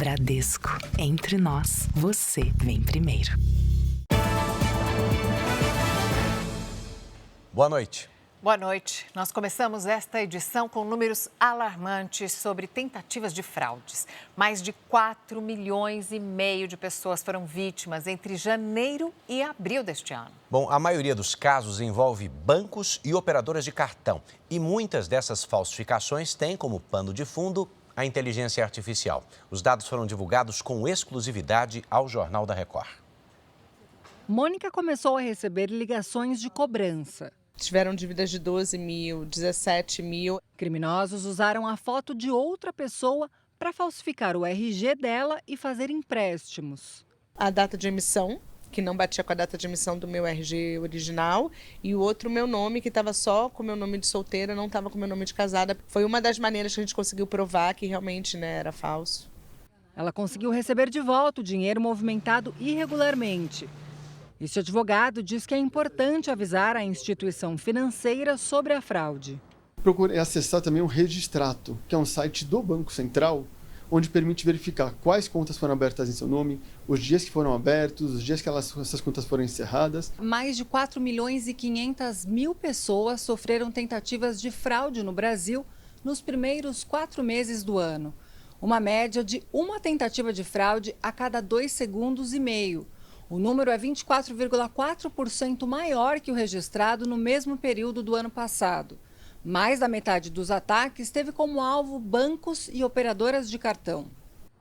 Bradesco. Entre nós, você vem primeiro. Boa noite. Boa noite. Nós começamos esta edição com números alarmantes sobre tentativas de fraudes. Mais de 4,5 milhões de pessoas foram vítimas entre janeiro e abril deste ano. Bom, a maioria dos casos envolve bancos e operadoras de cartão. E muitas dessas falsificações têm como pano de fundo a inteligência artificial. Os dados foram divulgados com exclusividade ao Jornal da Record. Mônica começou a receber ligações de cobrança. Tiveram dívidas de 12 mil, 17 mil. Criminosos usaram a foto de outra pessoa para falsificar o RG dela e fazer empréstimos. A data de emissão, que não batia com a data de emissão do meu RG original, e o outro, meu nome, que estava só com o meu nome de solteira, não estava com o meu nome de casada. Foi uma das maneiras que a gente conseguiu provar que realmente, era falso. Ela conseguiu receber de volta o dinheiro movimentado irregularmente. Este advogado diz que é importante avisar a instituição financeira sobre a fraude. Procure acessar também o Registrato, que é um site do Banco Central, onde permite verificar quais contas foram abertas em seu nome, os dias que foram abertos, os dias que essas contas foram encerradas. Mais de 4,5 milhões pessoas sofreram tentativas de fraude no Brasil nos primeiros 4 meses do ano. Uma média de uma tentativa de fraude a cada 2,5 segundos. O número é 24,4% maior que o registrado no mesmo período do ano passado. Mais da metade dos ataques teve como alvo bancos e operadoras de cartão.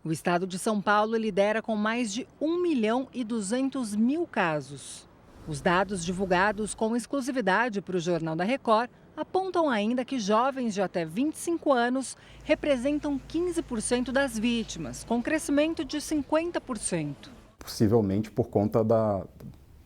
O estado de São Paulo lidera com mais de 1.200.000 casos. Os dados divulgados com exclusividade para o Jornal da Record apontam ainda que jovens de até 25 anos representam 15% das vítimas, com crescimento de 50%. Possivelmente por conta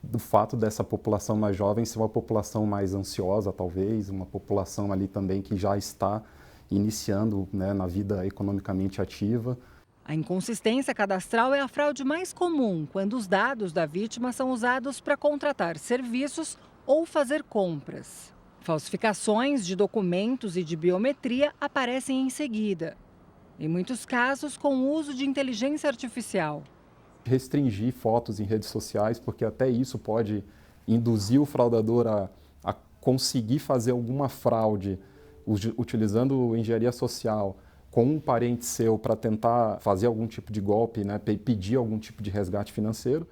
do fato dessa população mais jovem ser uma população mais ansiosa, talvez, uma população ali também que já está iniciando, na vida economicamente ativa. A inconsistência cadastral é a fraude mais comum, quando os dados da vítima são usados para contratar serviços ou fazer compras. Falsificações de documentos e de biometria aparecem em seguida. Em muitos casos, com o uso de inteligência artificial. Restringir fotos em redes sociais, porque até isso pode induzir o fraudador a conseguir fazer alguma fraude utilizando engenharia social com um parente seu para tentar fazer algum tipo de golpe, pedir algum tipo de resgate financeiro.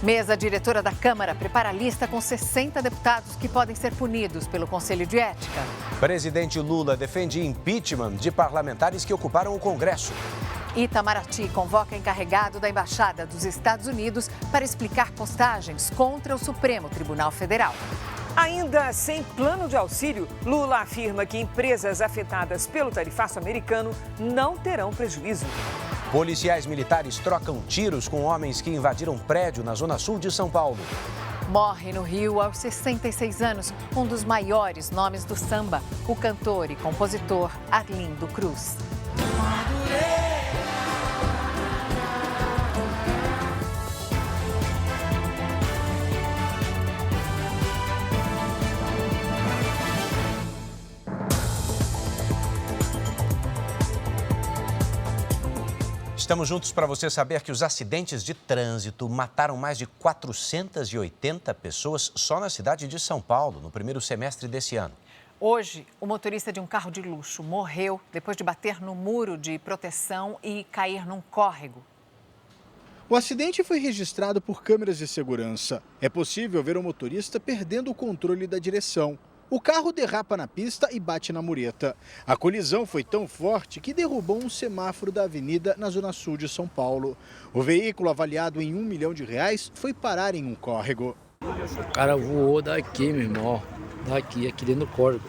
Mesa diretora da Câmara prepara a lista com 60 deputados que podem ser punidos pelo Conselho de Ética. Presidente Lula defende impeachment de parlamentares que ocuparam o Congresso. Itamaraty convoca encarregado da Embaixada dos Estados Unidos para explicar postagens contra o Supremo Tribunal Federal. Ainda sem plano de auxílio, Lula afirma que empresas afetadas pelo tarifaço americano não terão prejuízo. Policiais militares trocam tiros com homens que invadiram prédio na zona sul de São Paulo. Morre no Rio aos 66 anos, um dos maiores nomes do samba, o cantor e compositor Arlindo Cruz. Estamos juntos para você saber que os acidentes de trânsito mataram mais de 480 pessoas só na cidade de São Paulo, no primeiro semestre desse ano. Hoje, o motorista de um carro de luxo morreu depois de bater no muro de proteção e cair num córrego. O acidente foi registrado por câmeras de segurança. É possível ver o motorista perdendo o controle da direção. O carro derrapa na pista e bate na mureta. A colisão foi tão forte que derrubou um semáforo da avenida na zona sul de São Paulo. O veículo, avaliado em R$1 milhão, foi parar em um córrego. O cara voou daqui, meu irmão, aqui dentro do córrego.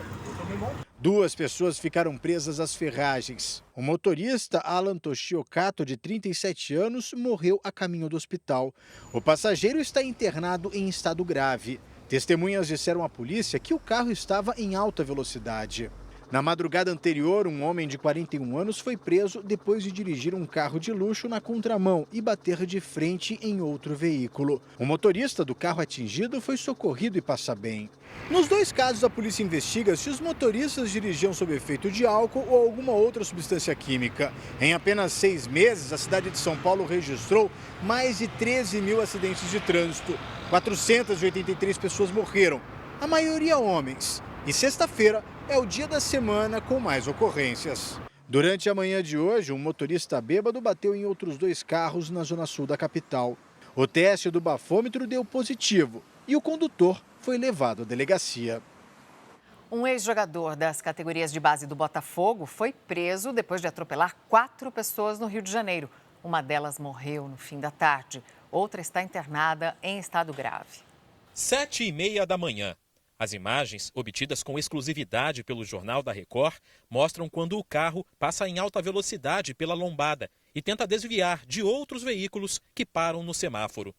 2 pessoas ficaram presas às ferragens. O motorista Alan Toshiokato, de 37 anos, morreu a caminho do hospital. O passageiro está internado em estado grave. Testemunhas disseram à polícia que o carro estava em alta velocidade. Na madrugada anterior, um homem de 41 anos foi preso depois de dirigir um carro de luxo na contramão e bater de frente em outro veículo. O motorista do carro atingido foi socorrido e passa bem. Nos dois casos, a polícia investiga se os motoristas dirigiam sob efeito de álcool ou alguma outra substância química. Em apenas 6 meses, a cidade de São Paulo registrou mais de 13 mil acidentes de trânsito. 483 pessoas morreram, a maioria homens. E sexta-feira é o dia da semana com mais ocorrências. Durante a manhã de hoje, um motorista bêbado bateu em outros 2 carros na zona sul da capital. O teste do bafômetro deu positivo e o condutor foi levado à delegacia. Um ex-jogador das categorias de base do Botafogo foi preso depois de atropelar 4 pessoas no Rio de Janeiro. Uma delas morreu no fim da tarde. Outra está internada em estado grave. 7h30 da manhã. As imagens, obtidas com exclusividade pelo Jornal da Record, mostram quando o carro passa em alta velocidade pela lombada e tenta desviar de outros veículos que param no semáforo.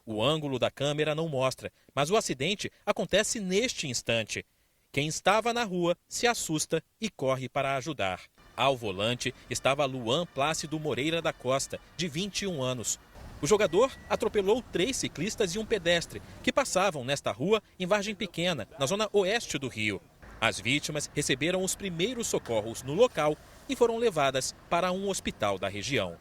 O ângulo da câmera não mostra, mas o acidente acontece neste instante. Quem estava na rua se assusta e corre para ajudar. Ao volante estava Luan Plácido Moreira da Costa, de 21 anos. O jogador atropelou 3 ciclistas e um pedestre que passavam nesta rua em Vargem Pequena, na zona oeste do Rio. As vítimas receberam os primeiros socorros no local e foram levadas para um hospital da região.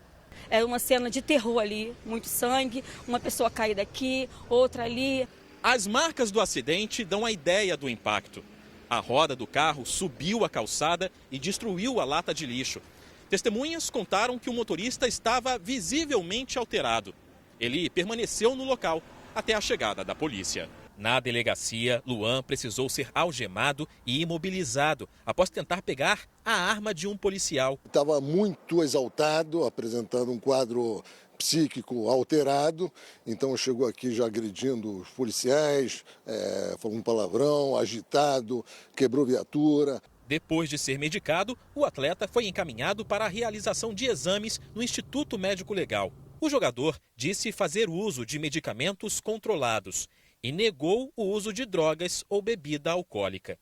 Era uma cena de terror ali, muito sangue, uma pessoa caída aqui, outra ali. As marcas do acidente dão a ideia do impacto. A roda do carro subiu a calçada e destruiu a lata de lixo. Testemunhas contaram que o motorista estava visivelmente alterado. Ele permaneceu no local até a chegada da polícia. Na delegacia, Luan precisou ser algemado e imobilizado após tentar pegar a arma de um policial. Estava muito exaltado, apresentando um quadro psíquico alterado, então chegou aqui já agredindo os policiais, falou um palavrão, agitado, quebrou viatura. Depois de ser medicado, o atleta foi encaminhado para a realização de exames no Instituto Médico Legal. O jogador disse fazer uso de medicamentos controlados e negou o uso de drogas ou bebida alcoólica.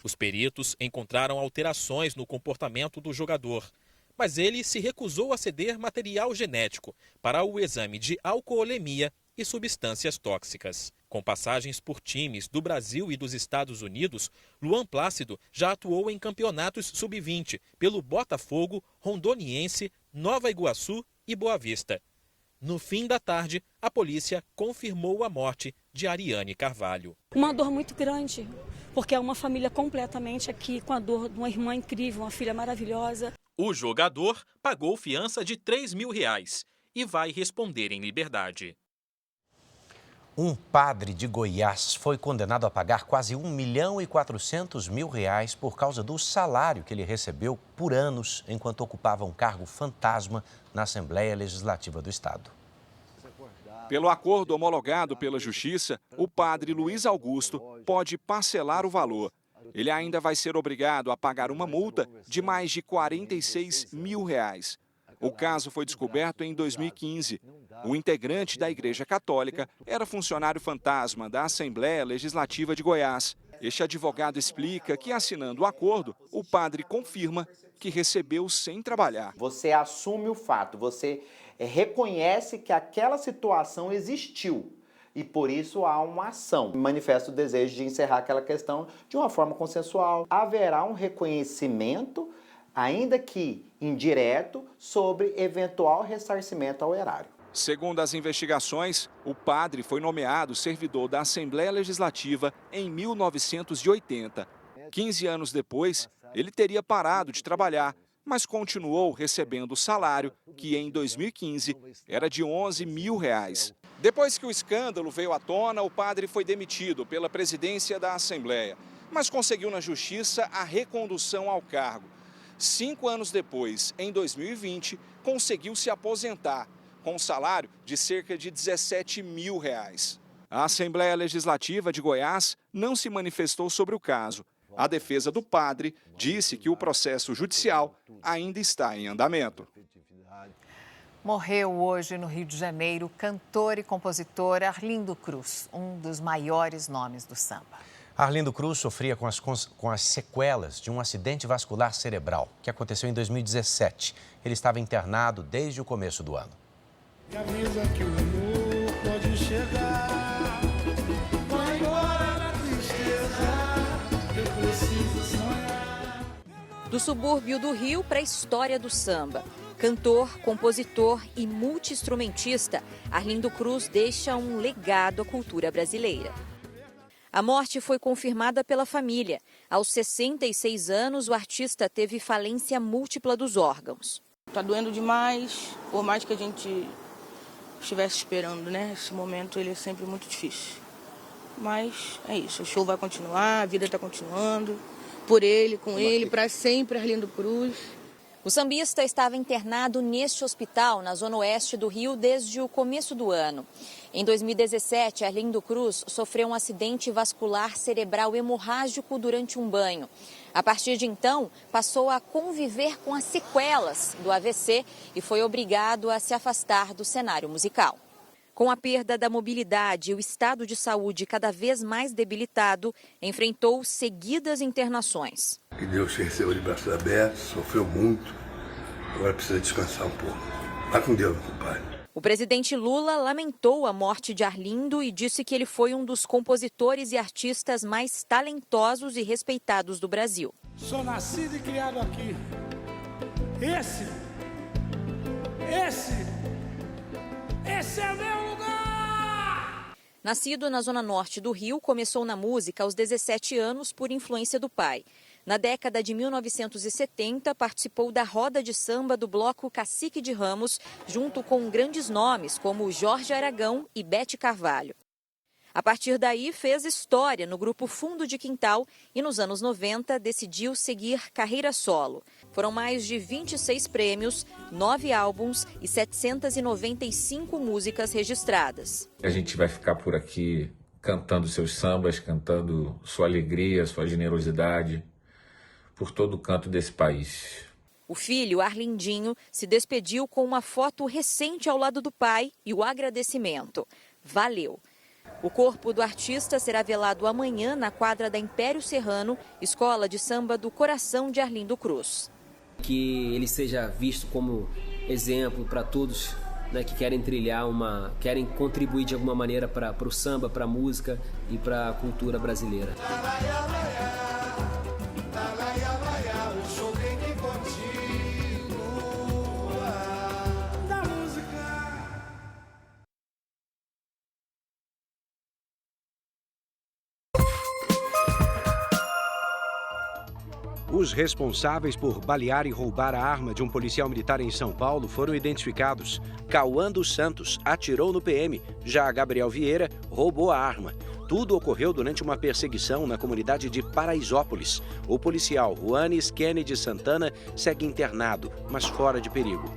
Os peritos encontraram alterações no comportamento do jogador, mas ele se recusou a ceder material genético para o exame de alcoolemia e substâncias tóxicas. Com passagens por times do Brasil e dos Estados Unidos, Luan Plácido já atuou em campeonatos sub-20 pelo Botafogo, Rondoniense, Nova Iguaçu e Boa Vista. No fim da tarde, a polícia confirmou a morte de Ariane Carvalho. Uma dor muito grande, porque é uma família completamente aqui com a dor de uma irmã incrível, uma filha maravilhosa. O jogador pagou fiança de R$3 mil e vai responder em liberdade. Um padre de Goiás foi condenado a pagar quase R$1.400.000 por causa do salário que ele recebeu por anos enquanto ocupava um cargo fantasma na Assembleia Legislativa do Estado. Pelo acordo homologado pela Justiça, o padre Luiz Augusto pode parcelar o valor. Ele ainda vai ser obrigado a pagar uma multa de mais de R$46 mil. O caso foi descoberto em 2015. O integrante da Igreja Católica era funcionário fantasma da Assembleia Legislativa de Goiás. Este advogado explica que, assinando o acordo, o padre confirma que recebeu sem trabalhar. Você assume o fato, você reconhece que aquela situação existiu e, por isso, há uma ação. Manifesta o desejo de encerrar aquela questão de uma forma consensual. Haverá um reconhecimento, ainda que indireto, sobre eventual ressarcimento ao erário. Segundo as investigações, o padre foi nomeado servidor da Assembleia Legislativa em 1980. 15 anos depois, ele teria parado de trabalhar, mas continuou recebendo o salário, que em 2015 era de R$11 mil. Depois que o escândalo veio à tona, o padre foi demitido pela presidência da Assembleia, mas conseguiu na Justiça a recondução ao cargo. 5 anos depois, em 2020, conseguiu se aposentar, com um salário de cerca de R$17 mil. A Assembleia Legislativa de Goiás não se manifestou sobre o caso. A defesa do padre disse que o processo judicial ainda está em andamento. Morreu hoje no Rio de Janeiro o cantor e compositor Arlindo Cruz, um dos maiores nomes do samba. Arlindo Cruz sofria com as sequelas de um acidente vascular cerebral que aconteceu em 2017. Ele estava internado desde o começo do ano. Me avisa que o amor pode chegar. Vai embora na tristeza, eu preciso sonhar. Do subúrbio do Rio para a história do samba. Cantor, compositor e multi-instrumentista, Arlindo Cruz deixa um legado à cultura brasileira. A morte foi confirmada pela família. Aos 66 anos, o artista teve falência múltipla dos órgãos. Tá doendo demais, por mais que a gente estivesse esperando, né? Esse momento ele é sempre muito difícil. Mas é isso, o show vai continuar, a vida está continuando. Por ele, com ele, para sempre, Arlindo Cruz. O sambista estava internado neste hospital, na zona oeste do Rio, desde o começo do ano. Em 2017, Arlindo Cruz sofreu um acidente vascular cerebral hemorrágico durante um banho. A partir de então, passou a conviver com as sequelas do AVC e foi obrigado a se afastar do cenário musical. Com a perda da mobilidade e o estado de saúde cada vez mais debilitado, enfrentou seguidas internações. E Deus recebeu de braços abertos, sofreu muito, agora precisa descansar um pouco. Vai com Deus, meu compadre. O presidente Lula lamentou a morte de Arlindo e disse que ele foi um dos compositores e artistas mais talentosos e respeitados do Brasil. Sou nascido e criado aqui. Esse é o meu lugar! Nascido na zona norte do Rio, começou na música aos 17 anos por influência do pai. Na década de 1970, participou da roda de samba do bloco Cacique de Ramos, junto com grandes nomes como Jorge Aragão e Bete Carvalho. A partir daí, fez história no grupo Fundo de Quintal e, nos anos 90, decidiu seguir carreira solo. Foram mais de 26 prêmios, 9 álbuns e 795 músicas registradas. A gente vai ficar por aqui cantando seus sambas, cantando sua alegria, sua generosidade, por todo o canto desse país. O filho, Arlindinho, se despediu com uma foto recente ao lado do pai e o agradecimento. Valeu! O corpo do artista será velado amanhã na quadra da Império Serrano, escola de samba do coração de Arlindo Cruz. Que ele seja visto como exemplo para todos, né, que querem querem contribuir de alguma maneira para o samba, para a música e para a cultura brasileira. Os responsáveis por balear e roubar a arma de um policial militar em São Paulo foram identificados. Cauã dos Santos atirou no PM, já Gabriel Vieira roubou a arma. Tudo ocorreu durante uma perseguição na comunidade de Paraisópolis. O policial Juanes Kennedy Santana segue internado, mas fora de perigo.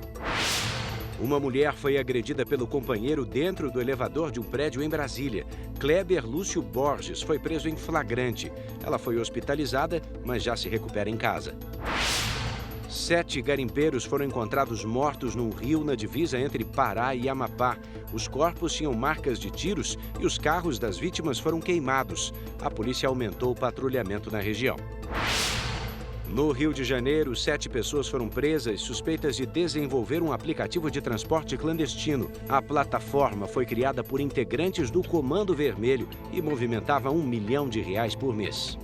Uma mulher foi agredida pelo companheiro dentro do elevador de um prédio em Brasília. Kleber Lúcio Borges foi preso em flagrante. Ela foi hospitalizada, mas já se recupera em casa. 7 garimpeiros foram encontrados mortos num rio na divisa entre Pará e Amapá. Os corpos tinham marcas de tiros e os carros das vítimas foram queimados. A polícia aumentou o patrulhamento na região. No Rio de Janeiro, 7 pessoas foram presas suspeitas de desenvolver um aplicativo de transporte clandestino. A plataforma foi criada por integrantes do Comando Vermelho e movimentava R$1 milhão por mês.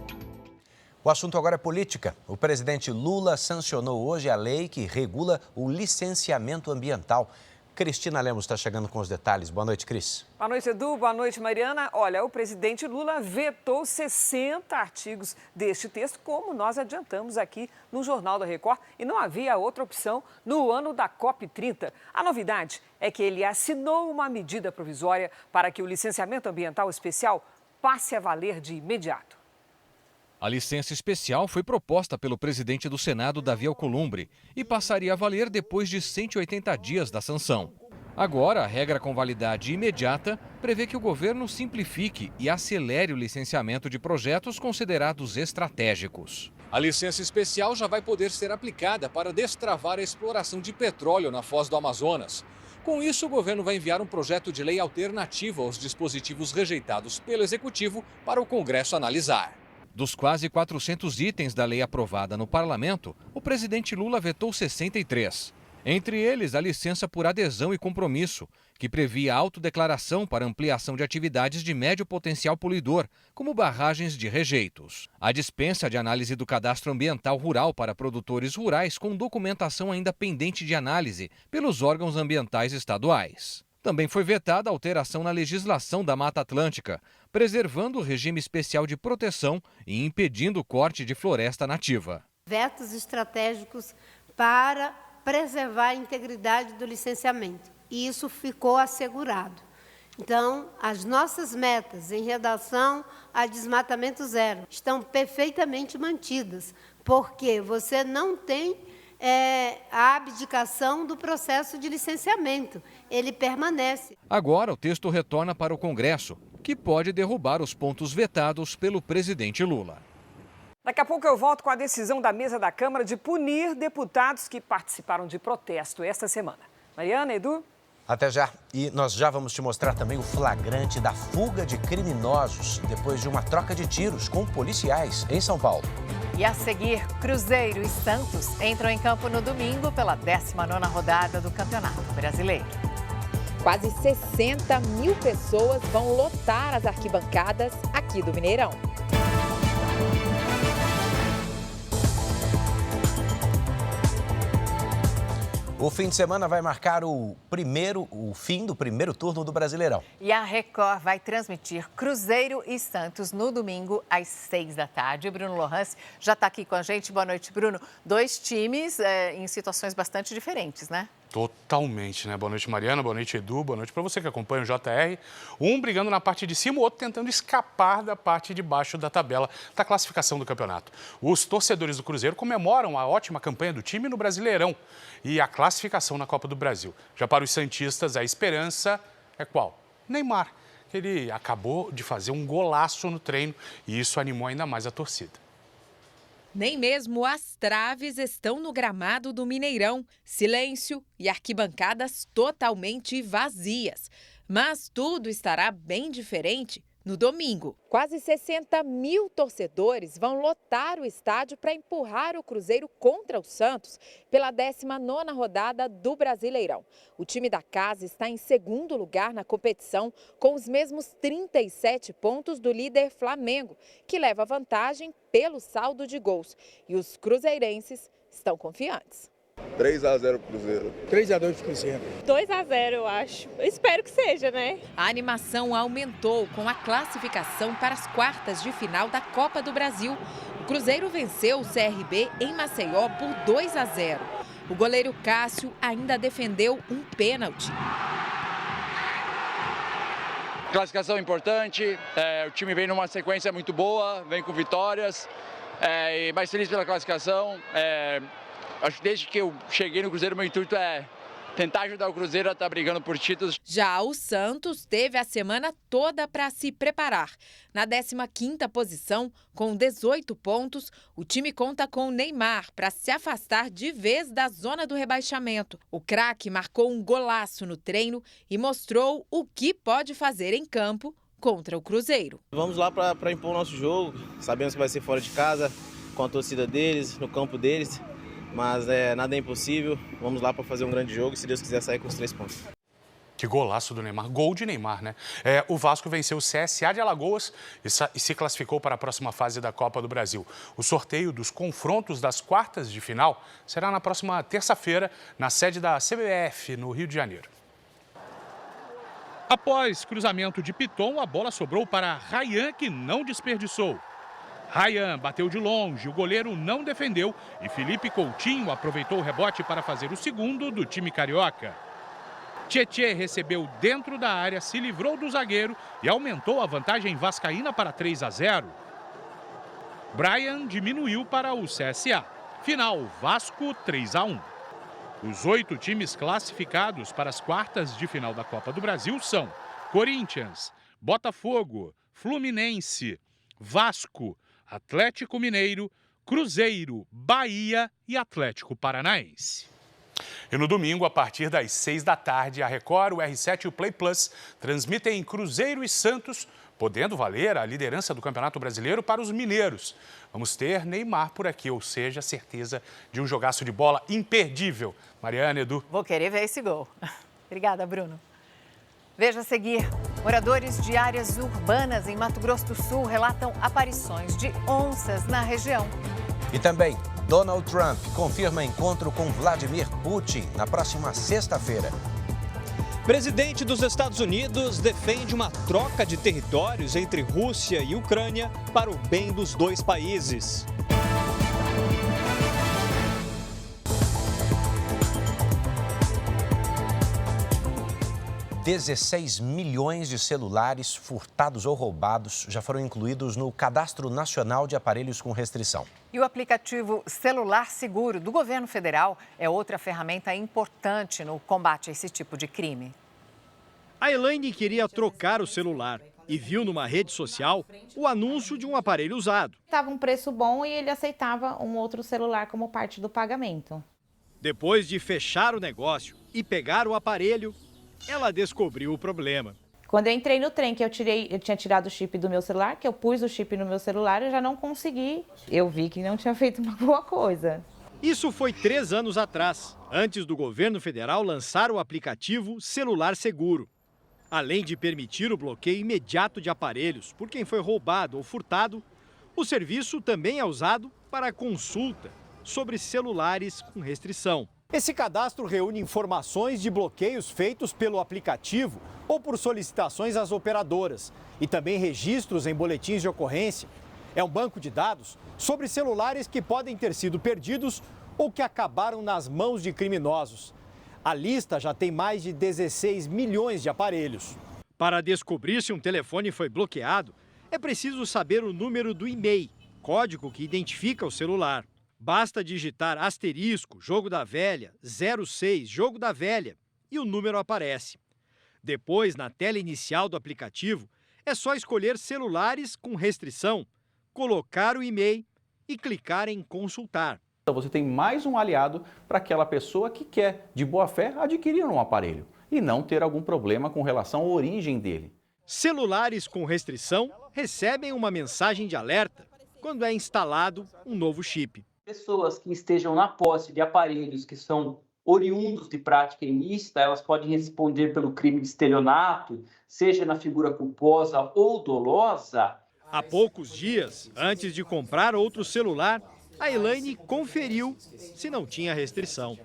O assunto agora é política. O presidente Lula sancionou hoje a lei que regula o licenciamento ambiental. Cristina Lemos está chegando com os detalhes. Boa noite, Cris. Boa noite, Edu. Boa noite, Mariana. Olha, o presidente Lula vetou 60 artigos deste texto, como nós adiantamos aqui no Jornal da Record, e não havia outra opção no ano da COP30. A novidade é que ele assinou uma medida provisória para que o licenciamento ambiental especial passe a valer de imediato. A licença especial foi proposta pelo presidente do Senado, Davi Alcolumbre, e passaria a valer depois de 180 dias da sanção. Agora, a regra com validade imediata prevê que o governo simplifique e acelere o licenciamento de projetos considerados estratégicos. A licença especial já vai poder ser aplicada para destravar a exploração de petróleo na Foz do Amazonas. Com isso, o governo vai enviar um projeto de lei alternativo aos dispositivos rejeitados pelo Executivo para o Congresso analisar. Dos quase 400 itens da lei aprovada no parlamento, o presidente Lula vetou 63. Entre eles, a licença por adesão e compromisso, que previa autodeclaração para ampliação de atividades de médio potencial poluidor, como barragens de rejeitos. A dispensa de análise do cadastro ambiental rural para produtores rurais com documentação ainda pendente de análise pelos órgãos ambientais estaduais. Também foi vetada a alteração na legislação da Mata Atlântica, preservando o regime especial de proteção e impedindo o corte de floresta nativa. Vetos estratégicos para preservar a integridade do licenciamento, e isso ficou assegurado. Então, as nossas metas em relação a desmatamento zero estão perfeitamente mantidas, porque você não tem a abdicação do processo de licenciamento, ele permanece. Agora, o texto retorna para o Congresso, que pode derrubar os pontos vetados pelo presidente Lula. Daqui a pouco eu volto com a decisão da mesa da Câmara de punir deputados que participaram de protesto esta semana. Mariana, Edu? Até já. E nós já vamos te mostrar também o flagrante da fuga de criminosos depois de uma troca de tiros com policiais em São Paulo. E a seguir, Cruzeiro e Santos entram em campo no domingo pela 19ª rodada do Campeonato Brasileiro. Quase 60 mil pessoas vão lotar as arquibancadas aqui do Mineirão. O fim de semana vai marcar o fim do primeiro turno do Brasileirão. E a Record vai transmitir Cruzeiro e Santos no domingo às 6 da tarde. O Bruno Lohans já está aqui com a gente. Boa noite, Bruno. Dois times em situações bastante diferentes, né? Totalmente, né? Boa noite, Mariana. Boa noite, Edu. Boa noite para você que acompanha o JR. Um brigando na parte de cima, o outro tentando escapar da parte de baixo da tabela da classificação do campeonato. Os torcedores do Cruzeiro comemoram a ótima campanha do time no Brasileirão e a classificação na Copa do Brasil. Já para os santistas, a esperança é qual? Neymar, que ele acabou de fazer um golaço no treino e isso animou ainda mais a torcida. Nem mesmo as traves estão no gramado do Mineirão. Silêncio e arquibancadas totalmente vazias. Mas tudo estará bem diferente no domingo. Quase 60 mil torcedores vão lotar o estádio para empurrar o Cruzeiro contra o Santos pela 19ª rodada do Brasileirão. O time da casa está em segundo lugar na competição, com os mesmos 37 pontos do líder Flamengo, que leva vantagem pelo saldo de gols. E os cruzeirenses estão confiantes. 3-0 Cruzeiro. 3-2 Cruzeiro. 2-0, eu acho. Eu espero que seja, né? A animação aumentou com a classificação para as quartas de final da Copa do Brasil. O Cruzeiro venceu o CRB em Maceió por 2-0. O goleiro Cássio ainda defendeu um pênalti. Classificação importante, o time vem numa sequência muito boa, vem com vitórias, mais feliz pela classificação. Acho que desde que eu cheguei no Cruzeiro, meu intuito é tentar ajudar o Cruzeiro a estar brigando por títulos. Já o Santos teve a semana toda para se preparar. Na 15ª posição, com 18 pontos, o time conta com o Neymar para se afastar de vez da zona do rebaixamento. O craque marcou um golaço no treino e mostrou o que pode fazer em campo contra o Cruzeiro. Vamos lá para impor o nosso jogo, sabemos que vai ser fora de casa, com a torcida deles, no campo deles. Mas nada é impossível, vamos lá para fazer um grande jogo e, se Deus quiser, sair com os 3 pontos. Que golaço do Neymar, gol de Neymar, né? O Vasco venceu o CSA de Alagoas e se classificou para a próxima fase da Copa do Brasil. O sorteio dos confrontos das quartas de final será na próxima terça-feira, na sede da CBF, no Rio de Janeiro. Após cruzamento de Piton, a bola sobrou para Ryan, que não desperdiçou. Ryan bateu de longe, o goleiro não defendeu e Felipe Coutinho aproveitou o rebote para fazer o segundo do time carioca. Tietê recebeu dentro da área, se livrou do zagueiro e aumentou a vantagem vascaína para 3-0. Brian diminuiu para o CSA. Final, Vasco 3-1. Os 8 times classificados para as quartas de final da Copa do Brasil são Corinthians, Botafogo, Fluminense, Vasco, Atlético Mineiro, Cruzeiro, Bahia e Atlético Paranaense. E no domingo, a partir das 6 da tarde, a Record, o R7 e o Play Plus transmitem Cruzeiro e Santos, podendo valer a liderança do Campeonato Brasileiro para os mineiros. Vamos ter Neymar por aqui, ou seja, certeza de um jogaço de bola imperdível. Mariana, Edu. Vou querer ver esse gol. Obrigada, Bruno. Veja a seguir. Moradores de áreas urbanas em Mato Grosso do Sul relatam aparições de onças na região. E também, Donald Trump confirma encontro com Vladimir Putin na próxima sexta-feira. Presidente dos Estados Unidos defende uma troca de territórios entre Rússia e Ucrânia para o bem dos dois países. $16 milhões de celulares furtados ou roubados já foram incluídos no Cadastro Nacional de Aparelhos com Restrição. E o aplicativo Celular Seguro do governo federal é outra ferramenta importante no combate a esse tipo de crime. A Elaine queria trocar o celular e viu numa rede social o anúncio de um aparelho usado. Estava um preço bom e ele aceitava um outro celular como parte do pagamento. Depois de fechar o negócio e pegar o aparelho, ela descobriu o problema. Quando eu entrei no trem, que eu tinha tirado o chip do meu celular, que eu pus o chip no meu celular, eu já não consegui. Eu vi que não tinha feito uma boa coisa. Isso foi 3 anos atrás, antes do governo federal lançar o aplicativo Celular Seguro. Além de permitir o bloqueio imediato de aparelhos por quem foi roubado ou furtado, o serviço também é usado para consulta sobre celulares com restrição. Esse cadastro reúne informações de bloqueios feitos pelo aplicativo ou por solicitações às operadoras e também registros em boletins de ocorrência. É um banco de dados sobre celulares que podem ter sido perdidos ou que acabaram nas mãos de criminosos. A lista já tem mais de 16 milhões de aparelhos. Para descobrir se um telefone foi bloqueado, é preciso saber o número do e-mail, código que identifica o celular. Basta digitar asterisco, jogo da velha, 06, jogo da velha, e o número aparece. Depois, na tela inicial do aplicativo, é só escolher celulares com restrição, colocar o e-mail e clicar em consultar. Então você tem mais um aliado para aquela pessoa que quer, de boa fé, adquirir um aparelho e não ter algum problema com relação à origem dele. Celulares com restrição recebem uma mensagem de alerta quando é instalado um novo chip. Pessoas que estejam na posse de aparelhos que são oriundos de prática ilícita, elas podem responder pelo crime de estelionato, seja na figura culposa ou dolosa. Há poucos dias, antes de comprar outro celular, a Elaine conferiu se não tinha restrição.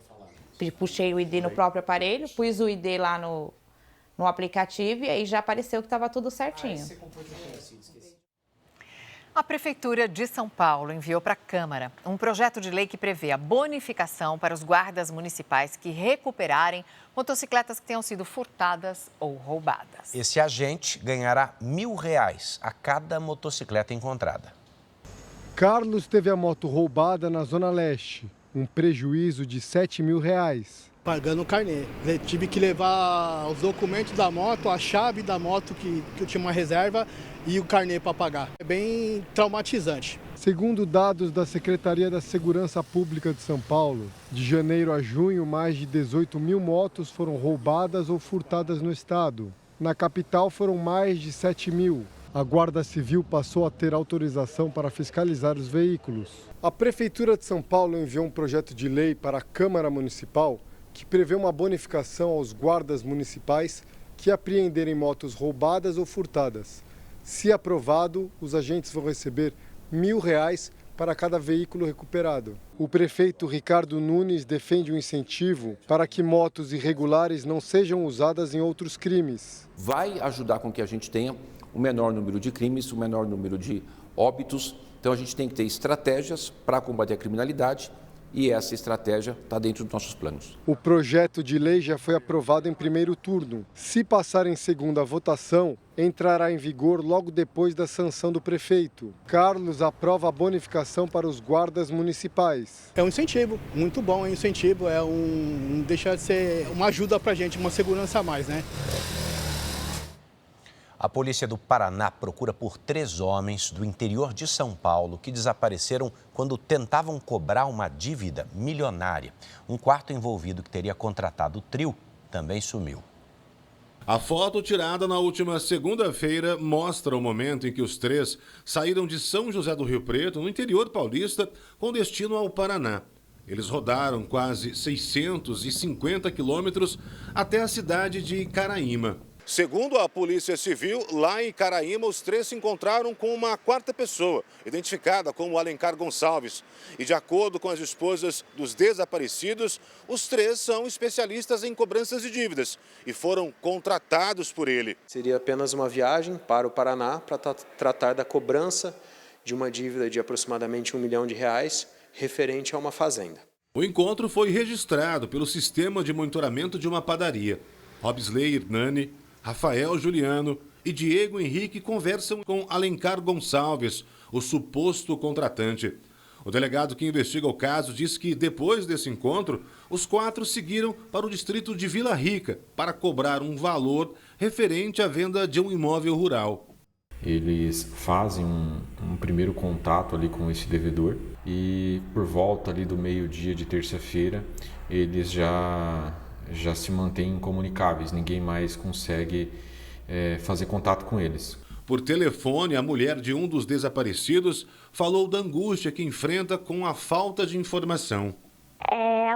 Puxei o ID no próprio aparelho, pus o ID lá no aplicativo e aí já apareceu que estava tudo certinho. A Prefeitura de São Paulo enviou para a Câmara um projeto de lei que prevê a bonificação para os guardas municipais que recuperarem motocicletas que tenham sido furtadas ou roubadas. Esse agente ganhará R$1.000 a cada motocicleta encontrada. Carlos teve a moto roubada na Zona Leste, um prejuízo de R$7.000. Pagando o carnê. Eu tive que levar os documentos da moto, a chave da moto que eu tinha uma reserva e o carnê para pagar. É bem traumatizante. Segundo dados da Secretaria da Segurança Pública de São Paulo, de janeiro a junho, mais de 18.000 motos foram roubadas ou furtadas no estado. Na capital foram mais de 7.000. A Guarda Civil passou a ter autorização para fiscalizar os veículos. A Prefeitura de São Paulo enviou um projeto de lei para a Câmara Municipal que prevê uma bonificação aos guardas municipais que apreenderem motos roubadas ou furtadas. Se aprovado, os agentes vão receber R$1.000 para cada veículo recuperado. O prefeito Ricardo Nunes defende um incentivo para que motos irregulares não sejam usadas em outros crimes. Vai ajudar com que a gente tenha o menor número de crimes, o menor número de óbitos. Então a gente tem que ter estratégias para combater a criminalidade e essa estratégia está dentro dos nossos planos. O projeto de lei já foi aprovado em primeiro turno. Se passar em segunda votação, entrará em vigor logo depois da sanção do prefeito. Carlos aprova a bonificação para os guardas municipais. É um incentivo, muito bom, é um incentivo, deixa de ser uma ajuda para a gente, uma segurança a mais, né? A polícia do Paraná procura por 3 homens do interior de São Paulo que desapareceram quando tentavam cobrar uma dívida milionária. Um quarto envolvido que teria contratado o trio também sumiu. A foto tirada na última segunda-feira mostra o momento em que os 3 saíram de São José do Rio Preto, no interior paulista, com destino ao Paraná. Eles rodaram quase 650 quilômetros até a cidade de Caraíma. Segundo a Polícia Civil, lá em Caraíma, os 3 se encontraram com uma 4ª pessoa, identificada como Alencar Gonçalves. E de acordo com as esposas dos desaparecidos, os 3 são especialistas em cobranças de dívidas e foram contratados por ele. Seria apenas uma viagem para o Paraná para tratar da cobrança de uma dívida de aproximadamente R$1 milhão referente a uma fazenda. O encontro foi registrado pelo sistema de monitoramento de uma padaria. Robisley Hernani, Rafael Juliano e Diego Henrique conversam com Alencar Gonçalves, o suposto contratante. O delegado que investiga o caso diz que, depois desse encontro, os 4 seguiram para o distrito de Vila Rica para cobrar um valor referente à venda de um imóvel rural. Eles fazem um primeiro contato ali com esse devedor e, por volta ali do meio-dia de terça-feira, eles já se mantêm incomunicáveis, ninguém mais consegue fazer contato com eles. Por telefone, a mulher de um dos desaparecidos falou da angústia que enfrenta com a falta de informação.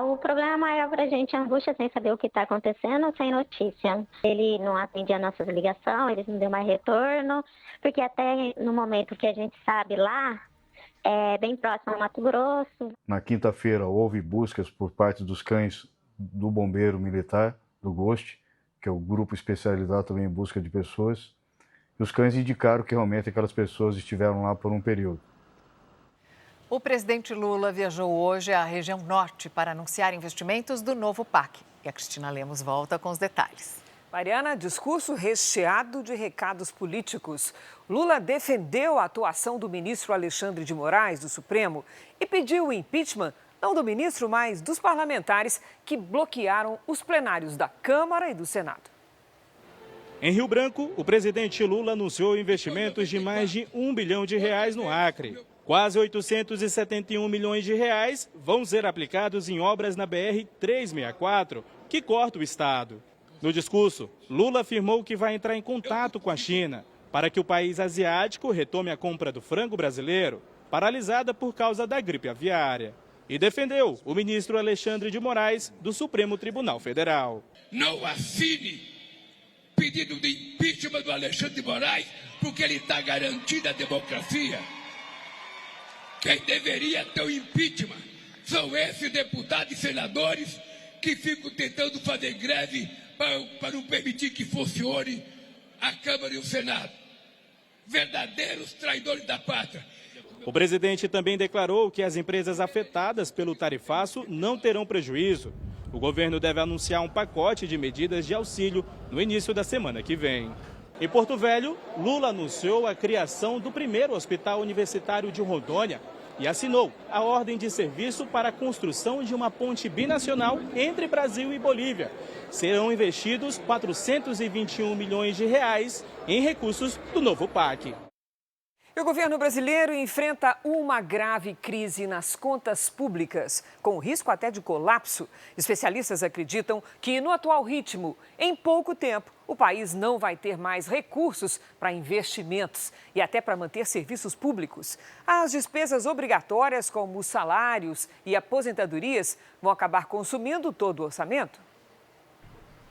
O problema maior para a gente é a angústia sem saber o que está acontecendo, sem notícia. Ele não atendia nossas ligações, eles não deu mais retorno, porque até no momento que a gente sabe lá, é bem próximo ao Mato Grosso. Na quinta-feira houve buscas por parte dos cães do Bombeiro Militar, do GHOST, que é o grupo especializado também em busca de pessoas. E os cães indicaram que realmente aquelas pessoas estiveram lá por um período. O presidente Lula viajou hoje à região norte para anunciar investimentos do novo PAC. E a Cristina Lemos volta com os detalhes. Mariana, discurso recheado de recados políticos. Lula defendeu a atuação do ministro Alexandre de Moraes, do Supremo, e pediu o impeachment, não do ministro, mas dos parlamentares que bloquearam os plenários da Câmara e do Senado. Em Rio Branco, o presidente Lula anunciou investimentos de mais de R$1 bilhão no Acre. Quase 871 milhões de reais vão ser aplicados em obras na BR-364, que corta o estado. No discurso, Lula afirmou que vai entrar em contato com a China para que o país asiático retome a compra do frango brasileiro, paralisada por causa da gripe aviária. E defendeu o ministro Alexandre de Moraes, do Supremo Tribunal Federal. Não assine pedido de impeachment do Alexandre de Moraes, porque ele está garantindo a democracia. Quem deveria ter o impeachment são esses deputados e senadores que ficam tentando fazer greve para não permitir que funcione a Câmara e o Senado. Verdadeiros traidores da pátria. O presidente também declarou que as empresas afetadas pelo tarifaço não terão prejuízo. O governo deve anunciar um pacote de medidas de auxílio no início da semana que vem. Em Porto Velho, Lula anunciou a criação do primeiro hospital universitário de Rondônia e assinou a ordem de serviço para a construção de uma ponte binacional entre Brasil e Bolívia. Serão investidos 421 milhões de reais em recursos do novo PAC. E o governo brasileiro enfrenta uma grave crise nas contas públicas, com risco até de colapso. Especialistas acreditam que, no atual ritmo, em pouco tempo, o país não vai ter mais recursos para investimentos e até para manter serviços públicos. As despesas obrigatórias, como os salários e aposentadorias, vão acabar consumindo todo o orçamento.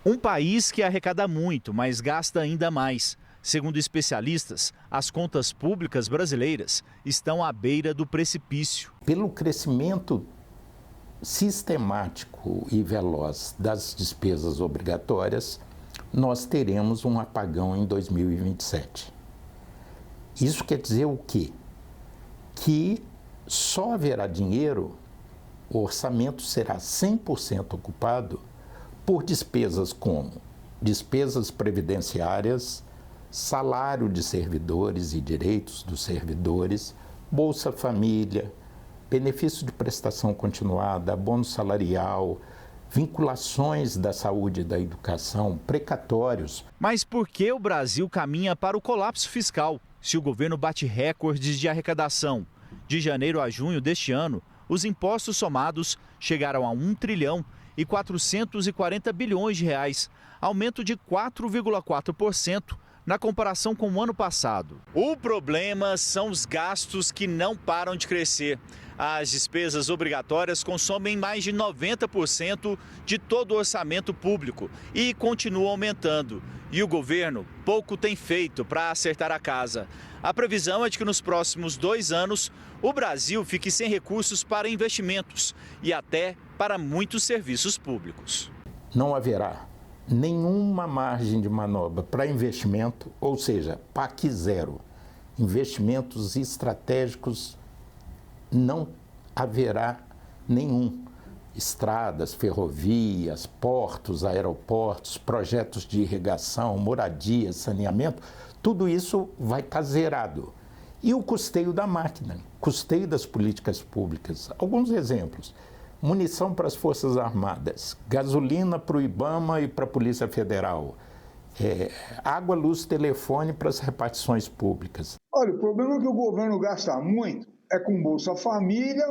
Um país que arrecada muito, mas gasta ainda mais. Segundo especialistas, as contas públicas brasileiras estão à beira do precipício. Pelo crescimento sistemático e veloz das despesas obrigatórias, nós teremos um apagão em 2027. Isso quer dizer o quê? Que só haverá dinheiro, o orçamento será 100% ocupado por despesas como despesas previdenciárias, salário de servidores e direitos dos servidores, Bolsa Família, benefício de prestação continuada, bônus salarial, vinculações da saúde e da educação, precatórios. Mas por que o Brasil caminha para o colapso fiscal se o governo bate recordes de arrecadação? De janeiro a junho deste ano, os impostos somados chegaram a 1 trilhão e 440 bilhões de reais, aumento de 4,4% na comparação com o ano passado. O problema são os gastos que não param de crescer. As despesas obrigatórias consomem mais de 90% de todo o orçamento público e continuam aumentando. E o governo pouco tem feito para acertar a casa. A previsão é de que nos próximos 2 anos o Brasil fique sem recursos para investimentos e até para muitos serviços públicos. Não haverá nenhuma margem de manobra para investimento, ou seja, PAC zero. Investimentos estratégicos não haverá nenhum. Estradas, ferrovias, portos, aeroportos, projetos de irrigação, moradia, saneamento, tudo isso vai estar zerado. E o custeio da máquina, custeio das políticas públicas. Alguns exemplos: munição para as Forças Armadas, gasolina para o IBAMA e para a Polícia Federal, água, luz, telefone para as repartições públicas. Olha, o problema é que o governo gasta muito é com Bolsa Família,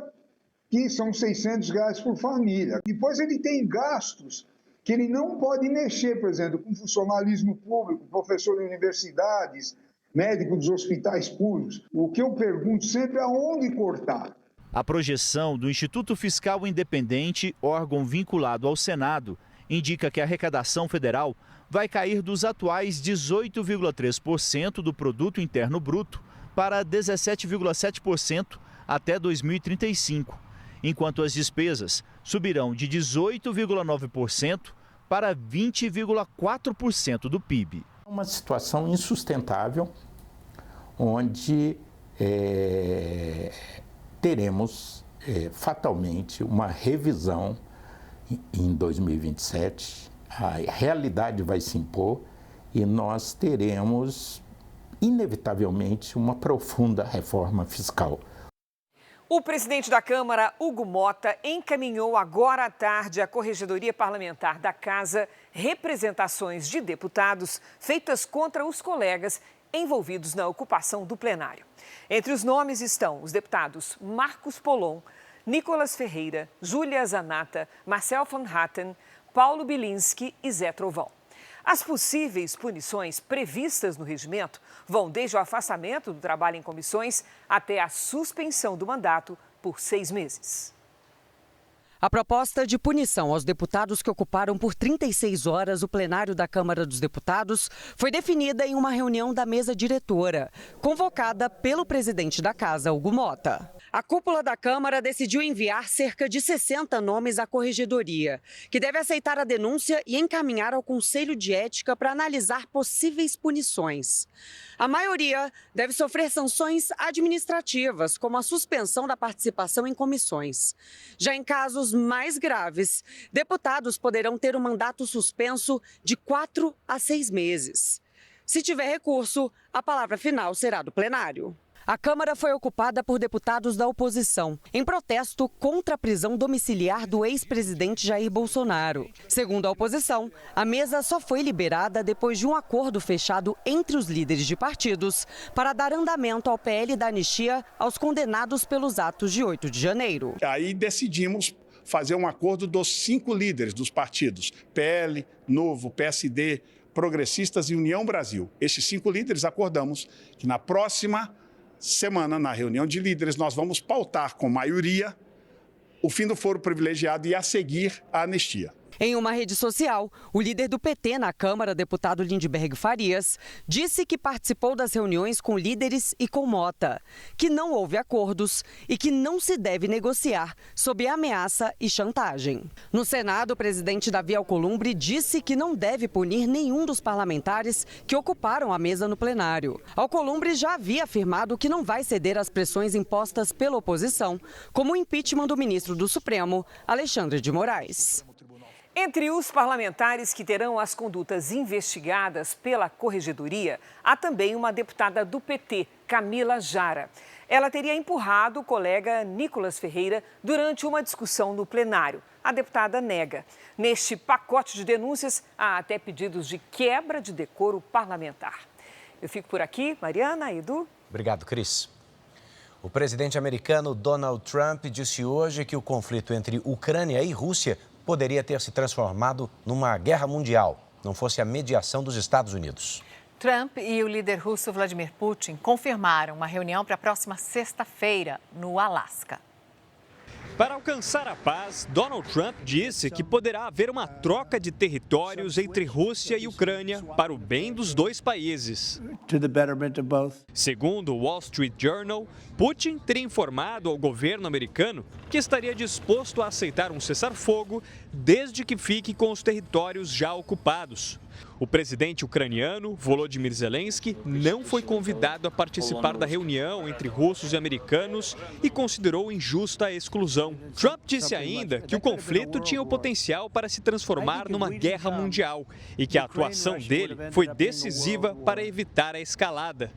que são R$600 por família. Depois ele tem gastos que ele não pode mexer, por exemplo, com funcionalismo público, professor de universidades, médico dos hospitais públicos. O que eu pergunto sempre é aonde cortar. A projeção do Instituto Fiscal Independente, órgão vinculado ao Senado, indica que a arrecadação federal vai cair dos atuais 18,3% do Produto Interno Bruto para 17,7% até 2035, enquanto as despesas subirão de 18,9% para 20,4% do PIB. Uma situação insustentável, onde teremos fatalmente uma revisão em 2027, a realidade vai se impor e nós teremos, inevitavelmente, uma profunda reforma fiscal. O presidente da Câmara, Hugo Mota, encaminhou agora à tarde à Corregedoria Parlamentar da Casa representações de deputados feitas contra os colegas envolvidos na ocupação do plenário. Entre os nomes estão os deputados Marcos Polon, Nicolas Ferreira, Júlia Zanata, Marcel von Hatten, Paulo Bilinski e Zé Trovão. As possíveis punições previstas no regimento vão desde o afastamento do trabalho em comissões até a suspensão do mandato por 6 meses. A proposta de punição aos deputados que ocuparam por 36 horas o plenário da Câmara dos Deputados foi definida em uma reunião da mesa diretora, convocada pelo presidente da Casa, Hugo Mota. A cúpula da Câmara decidiu enviar cerca de 60 nomes à Corregedoria, que deve aceitar a denúncia e encaminhar ao Conselho de Ética para analisar possíveis punições. A maioria deve sofrer sanções administrativas, como a suspensão da participação em comissões. Já em casos mais graves, deputados poderão ter um mandato suspenso de 4 a 6 meses. Se tiver recurso, a palavra final será do plenário. A Câmara foi ocupada por deputados da oposição, em protesto contra a prisão domiciliar do ex-presidente Jair Bolsonaro. Segundo a oposição, a mesa só foi liberada depois de um acordo fechado entre os líderes de partidos para dar andamento ao PL da anistia aos condenados pelos atos de 8 de janeiro. Aí decidimos fazer um acordo dos 5 líderes dos partidos, PL, Novo, PSD, Progressistas e União Brasil. Esses 5 líderes acordamos que na próxima semana, na reunião de líderes, nós vamos pautar com maioria o fim do foro privilegiado e, a seguir, a anistia. Em uma rede social, o líder do PT na Câmara, deputado Lindbergh Farias, disse que participou das reuniões com líderes e com Mota, que não houve acordos e que não se deve negociar sob ameaça e chantagem. No Senado, o presidente Davi Alcolumbre disse que não deve punir nenhum dos parlamentares que ocuparam a mesa no plenário. Alcolumbre já havia afirmado que não vai ceder às pressões impostas pela oposição, como o impeachment do ministro do Supremo, Alexandre de Moraes. Entre os parlamentares que terão as condutas investigadas pela Corregedoria, há também uma deputada do PT, Camila Jara. Ela teria empurrado o colega Nicolas Ferreira durante uma discussão no plenário. A deputada nega. Neste pacote de denúncias, há até pedidos de quebra de decoro parlamentar. Eu fico por aqui. Mariana, Edu. Obrigado, Cris. O presidente americano Donald Trump disse hoje que o conflito entre Ucrânia e Rússia poderia ter se transformado numa guerra mundial, não fosse a mediação dos Estados Unidos. Trump e o líder russo Vladimir Putin confirmaram uma reunião para a próxima sexta-feira, no Alasca. Para alcançar a paz, Donald Trump disse que poderá haver uma troca de territórios entre Rússia e Ucrânia para o bem dos dois países. Segundo o Wall Street Journal, Putin teria informado ao governo americano que estaria disposto a aceitar um cessar-fogo desde que fique com os territórios já ocupados. O presidente ucraniano, Volodymyr Zelensky, não foi convidado a participar da reunião entre russos e americanos e considerou injusta a exclusão. Trump disse ainda que o conflito tinha o potencial para se transformar numa guerra mundial e que a atuação dele foi decisiva para evitar a escalada.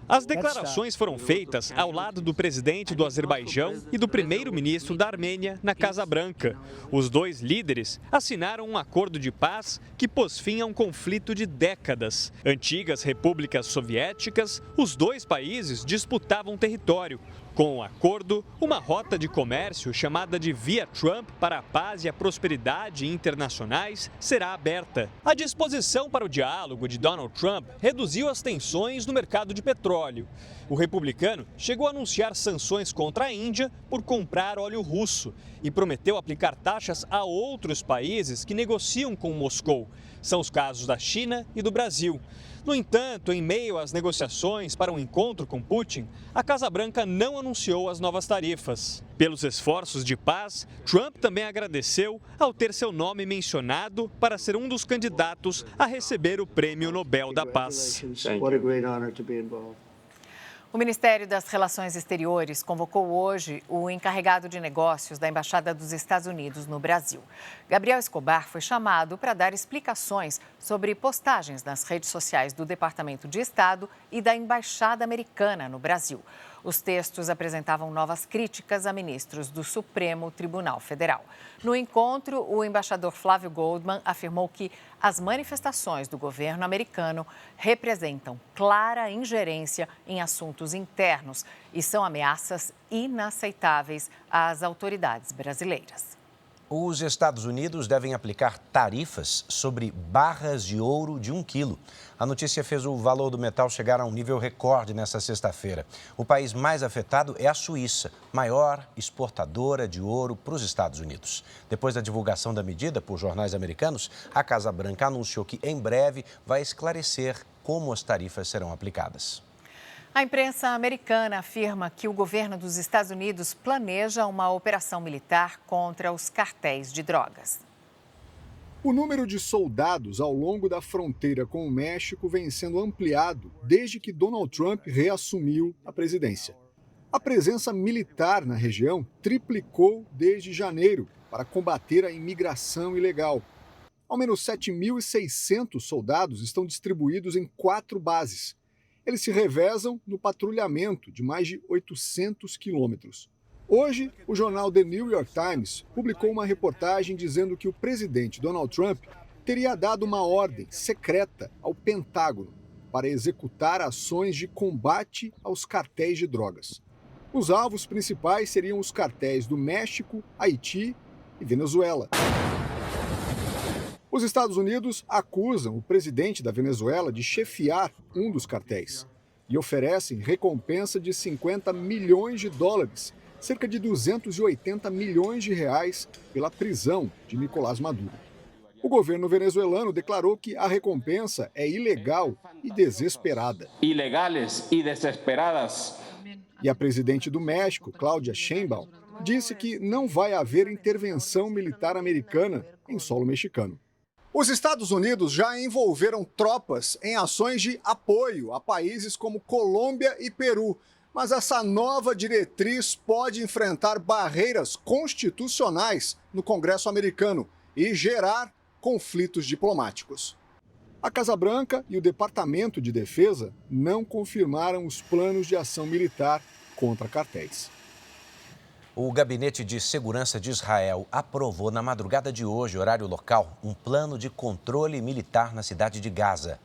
As declarações foram feitas ao lado do presidente do Azerbaijão e do primeiro-ministro da Armênia na Casa Branca. Os dois líderes assinaram um acordo de paz que pôs fim a um conflito de décadas. Antigas repúblicas soviéticas, os dois países disputavam território. Com o acordo, uma rota de comércio chamada de Via Trump para a paz e a prosperidade internacionais será aberta. A disposição para o diálogo de Donald Trump reduziu as tensões no mercado de petróleo. O republicano chegou a anunciar sanções contra a Índia por comprar óleo russo e prometeu aplicar taxas a outros países que negociam com Moscou. São os casos da China e do Brasil. No entanto, em meio às negociações para um encontro com Putin, a Casa Branca não anunciou as novas tarifas. Pelos esforços de paz, Trump também agradeceu ao ter seu nome mencionado para ser um dos candidatos a receber o Prêmio Nobel da Paz. O Ministério das Relações Exteriores convocou hoje o encarregado de negócios da Embaixada dos Estados Unidos no Brasil. Gabriel Escobar foi chamado para dar explicações sobre postagens nas redes sociais do Departamento de Estado e da Embaixada Americana no Brasil. Os textos apresentavam novas críticas a ministros do Supremo Tribunal Federal. No encontro, o embaixador Flávio Goldman afirmou que as manifestações do governo americano representam clara ingerência em assuntos internos e são ameaças inaceitáveis às autoridades brasileiras. Os Estados Unidos devem aplicar tarifas sobre barras de ouro de 1 quilo. A notícia fez o valor do metal chegar a um nível recorde nesta sexta-feira. O país mais afetado é a Suíça, maior exportadora de ouro para os Estados Unidos. Depois da divulgação da medida por jornais americanos, a Casa Branca anunciou que em breve vai esclarecer como as tarifas serão aplicadas. A imprensa americana afirma que o governo dos Estados Unidos planeja uma operação militar contra os cartéis de drogas. O número de soldados ao longo da fronteira com o México vem sendo ampliado desde que Donald Trump reassumiu a presidência. A presença militar na região triplicou desde janeiro para combater a imigração ilegal. Ao menos 7.600 soldados estão distribuídos em 4 bases. Eles se revezam no patrulhamento de mais de 800 quilômetros. Hoje, o jornal The New York Times publicou uma reportagem dizendo que o presidente Donald Trump teria dado uma ordem secreta ao Pentágono para executar ações de combate aos cartéis de drogas. Os alvos principais seriam os cartéis do México, Haiti e Venezuela. Os Estados Unidos acusam o presidente da Venezuela de chefiar um dos cartéis e oferecem recompensa de $50 milhões, cerca de 280 milhões de reais, pela prisão de Nicolás Maduro. O governo venezuelano declarou que a recompensa é ilegal e desesperada. Ilegales e desesperadas. E a presidente do México, Claudia Sheinbaum, disse que não vai haver intervenção militar americana em solo mexicano. Os Estados Unidos já envolveram tropas em ações de apoio a países como Colômbia e Peru, mas essa nova diretriz pode enfrentar barreiras constitucionais no Congresso americano e gerar conflitos diplomáticos. A Casa Branca e o Departamento de Defesa não confirmaram os planos de ação militar contra cartéis. O Gabinete de Segurança de Israel aprovou na madrugada de hoje, horário local, um plano de controle militar na cidade de Gaza.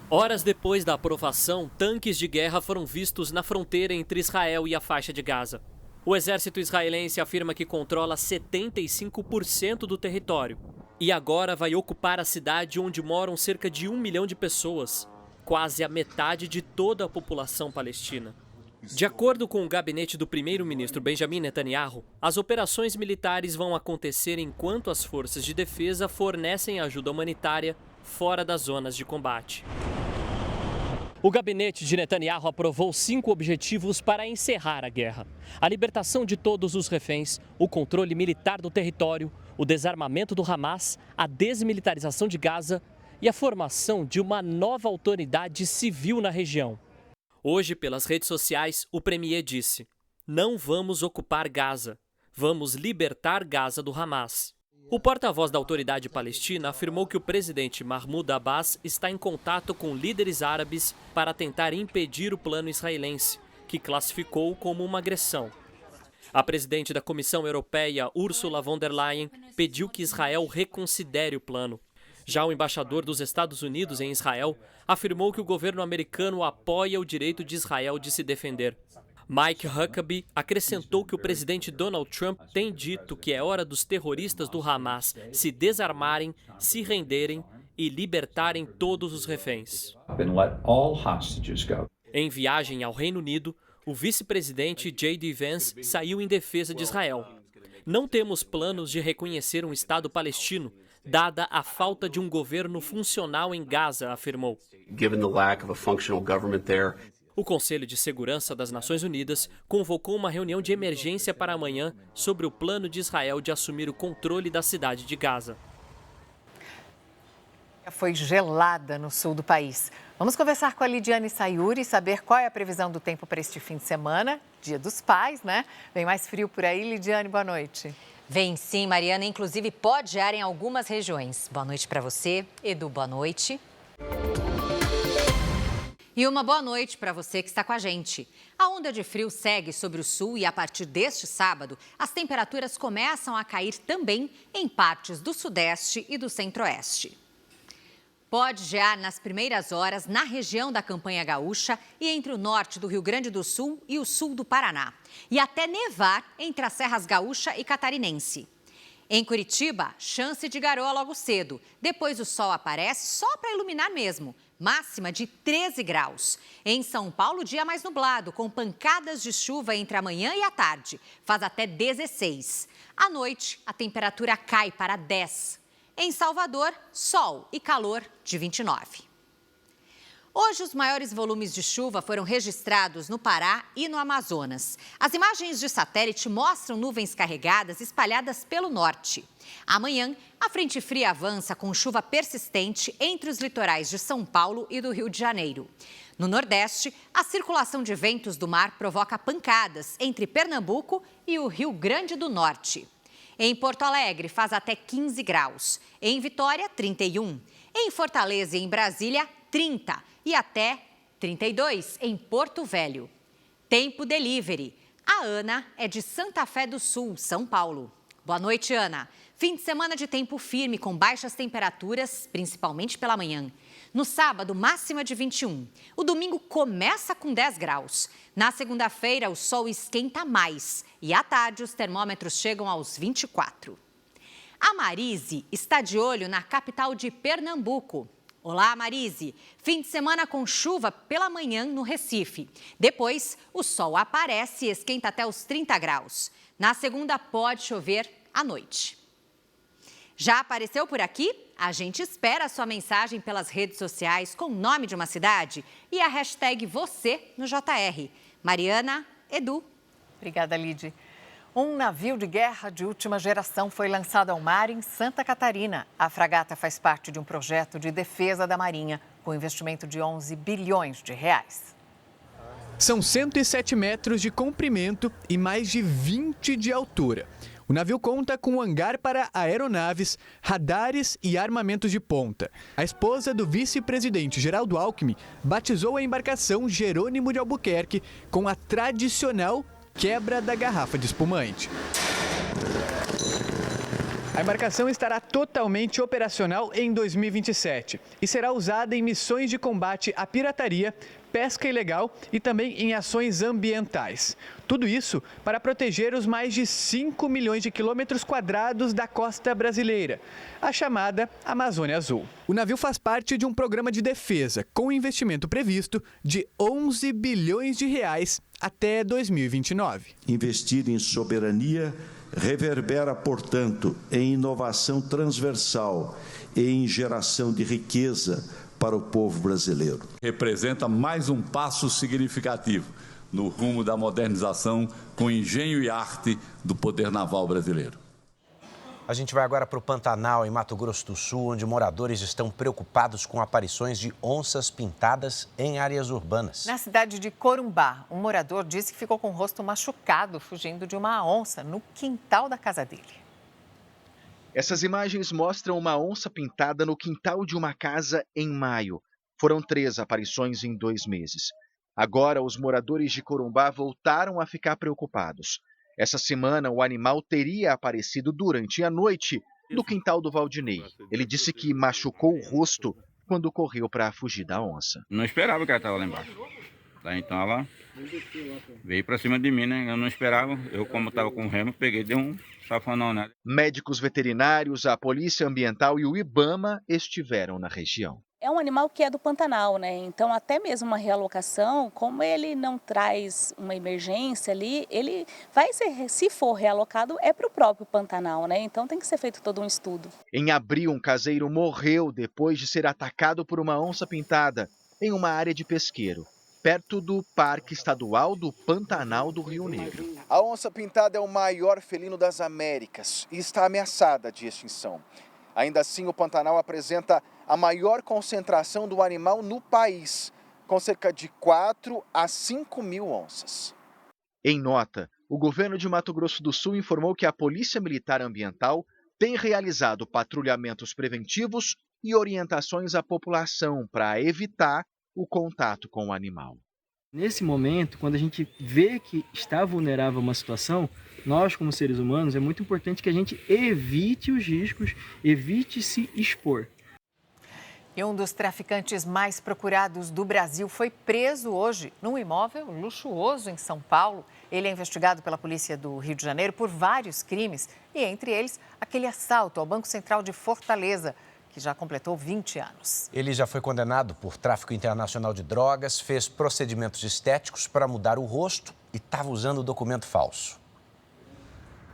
Horas depois da aprovação, tanques de guerra foram vistos na fronteira entre Israel e a faixa de Gaza. O exército israelense afirma que controla 75% do território e agora vai ocupar a cidade onde moram cerca de 1 milhão de pessoas, quase a metade de toda a população palestina. De acordo com o gabinete do primeiro-ministro Benjamin Netanyahu, as operações militares vão acontecer enquanto as forças de defesa fornecem ajuda humanitária fora das zonas de combate. O gabinete de Netanyahu aprovou 5 objetivos para encerrar a guerra: a libertação de todos os reféns, o controle militar do território, o desarmamento do Hamas, a desmilitarização de Gaza e a formação de uma nova autoridade civil na região. Hoje, pelas redes sociais, o premier disse: "Não vamos ocupar Gaza, vamos libertar Gaza do Hamas." O porta-voz da autoridade palestina afirmou que o presidente Mahmoud Abbas está em contato com líderes árabes para tentar impedir o plano israelense, que classificou como uma agressão. A presidente da Comissão Europeia, Ursula von der Leyen, pediu que Israel reconsidere o plano. Já o embaixador dos Estados Unidos em Israel afirmou que o governo americano apoia o direito de Israel de se defender. Mike Huckabee acrescentou que o presidente Donald Trump tem dito que é hora dos terroristas do Hamas se desarmarem, se renderem e libertarem todos os reféns. Em viagem ao Reino Unido, o vice-presidente J.D. Vance saiu em defesa de Israel. "Não temos planos de reconhecer um Estado palestino, dada a falta de um governo funcional em Gaza", afirmou. O Conselho de Segurança das Nações Unidas convocou uma reunião de emergência para amanhã sobre o plano de Israel de assumir o controle da cidade de Gaza. Foi gelada no sul do país. Vamos conversar com a Lidiane Sayuri e saber qual é a previsão do tempo para este fim de semana, Dia dos Pais, né? Vem mais frio por aí. Lidiane, boa noite. Vem sim, Mariana, inclusive pode gear em algumas regiões. Boa noite para você. Edu, boa noite. E uma boa noite para você que está com a gente. A onda de frio segue sobre o sul e a partir deste sábado, as temperaturas começam a cair também em partes do sudeste e do centro-oeste. Pode gear nas primeiras horas na região da Campanha Gaúcha e entre o norte do Rio Grande do Sul e o sul do Paraná. E até nevar entre as serras Gaúcha e Catarinense. Em Curitiba, chance de garoa logo cedo. Depois o sol aparece só para iluminar mesmo. Máxima de 13 graus. Em São Paulo, dia mais nublado, com pancadas de chuva entre a manhã e a tarde. Faz até 16. À noite, a temperatura cai para 10. Em Salvador, sol e calor de 29. Hoje, os maiores volumes de chuva foram registrados no Pará e no Amazonas. As imagens de satélite mostram nuvens carregadas espalhadas pelo norte. Amanhã, a frente fria avança com chuva persistente entre os litorais de São Paulo e do Rio de Janeiro. No Nordeste, a circulação de ventos do mar provoca pancadas entre Pernambuco e o Rio Grande do Norte. Em Porto Alegre, faz até 15 graus. Em Vitória, 31. Em Fortaleza e em Brasília, 30. E até 32 em Porto Velho. Tempo delivery. A Ana é de Santa Fé do Sul, São Paulo. Boa noite, Ana. Fim de semana de tempo firme com baixas temperaturas, principalmente pela manhã. No sábado, máxima de 21. O domingo começa com 10 graus. Na segunda-feira, o sol esquenta mais. E à tarde, os termômetros chegam aos 24. A Marise está de olho na capital de Pernambuco. Olá, Marise. Fim de semana com chuva pela manhã no Recife. Depois, o sol aparece e esquenta até os 30 graus. Na segunda, pode chover à noite. Já apareceu por aqui? A gente espera a sua mensagem pelas redes sociais com o nome de uma cidade e a hashtag você no JR. Mariana, Edu. Obrigada, Lid. Um navio de guerra de última geração foi lançado ao mar em Santa Catarina. A fragata faz parte de um projeto de defesa da Marinha, com investimento de 11 bilhões de reais. São 107 metros de comprimento e mais de 20 de altura. O navio conta com um hangar para aeronaves, radares e armamentos de ponta. A esposa do vice-presidente Geraldo Alckmin batizou a embarcação Jerônimo de Albuquerque com a tradicional quebra da garrafa de espumante. A embarcação estará totalmente operacional em 2027 e será usada em missões de combate à pirataria, pesca ilegal e também em ações ambientais. Tudo isso para proteger os mais de 5 milhões de quilômetros quadrados da costa brasileira, a chamada Amazônia Azul. O navio faz parte de um programa de defesa com investimento previsto de 11 bilhões de reais até 2029. Investir em soberania reverbera, portanto, em inovação transversal e em geração de riqueza para o povo brasileiro. Representa mais um passo significativo no rumo da modernização com engenho e arte do poder naval brasileiro. A gente vai agora para o Pantanal, em Mato Grosso do Sul, onde moradores estão preocupados com aparições de onças pintadas em áreas urbanas. Na cidade de Corumbá, um morador disse que ficou com o rosto machucado fugindo de uma onça no quintal da casa dele. Essas imagens mostram uma onça pintada no quintal de uma casa em maio. Foram 3 aparições em 2 meses. Agora, os moradores de Corumbá voltaram a ficar preocupados. Essa semana, o animal teria aparecido durante a noite no quintal do Valdinei. Ele disse que machucou o rosto quando correu para fugir da onça. Não esperava que ela estava lá embaixo. Então ela veio para cima de mim, né? Eu não esperava. Eu, como estava com o remo, peguei e dei um safanão nela. Médicos veterinários, a Polícia Ambiental e o IBAMA estiveram na região. É um animal que é do Pantanal, né? Então, até mesmo uma realocação, como ele não traz uma emergência ali, ele vai ser, se for realocado, é para o próprio Pantanal, né? Então, tem que ser feito todo um estudo. Em abril, um caseiro morreu depois de ser atacado por uma onça pintada em uma área de pesqueiro, perto do Parque Estadual do Pantanal do Rio Negro. A onça pintada é o maior felino das Américas e está ameaçada de extinção. Ainda assim, o Pantanal apresenta a maior concentração do animal no país, com cerca de 4 a 5 mil onças. Em nota, o governo de Mato Grosso do Sul informou que a Polícia Militar Ambiental tem realizado patrulhamentos preventivos e orientações à população para evitar o contato com o animal. Nesse momento, quando a gente vê que está vulnerável a uma situação, nós, como seres humanos, é muito importante que a gente evite os riscos, evite se expor. E um dos traficantes mais procurados do Brasil foi preso hoje num imóvel luxuoso em São Paulo. Ele é investigado pela polícia do Rio de Janeiro por vários crimes e, entre eles, aquele assalto ao Banco Central de Fortaleza, que já completou 20 anos. Ele já foi condenado por tráfico internacional de drogas, fez procedimentos estéticos para mudar o rosto e estava usando documento falso.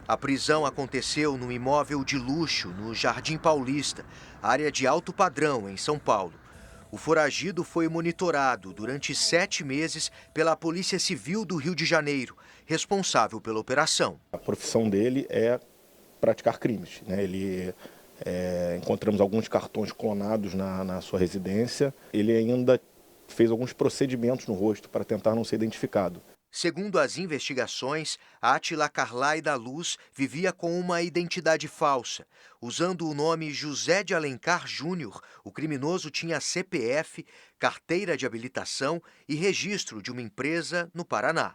A prisão aconteceu num imóvel de luxo no Jardim Paulista, área de alto padrão em São Paulo. O foragido foi monitorado durante 7 meses pela Polícia Civil do Rio de Janeiro, responsável pela operação. A profissão dele é praticar crimes, né? Encontramos alguns cartões clonados na sua residência. Ele ainda fez alguns procedimentos no rosto para tentar não ser identificado. Segundo as investigações, Átila Carlai da Luz vivia com uma identidade falsa. Usando o nome José de Alencar Júnior, o criminoso tinha CPF, carteira de habilitação e registro de uma empresa no Paraná.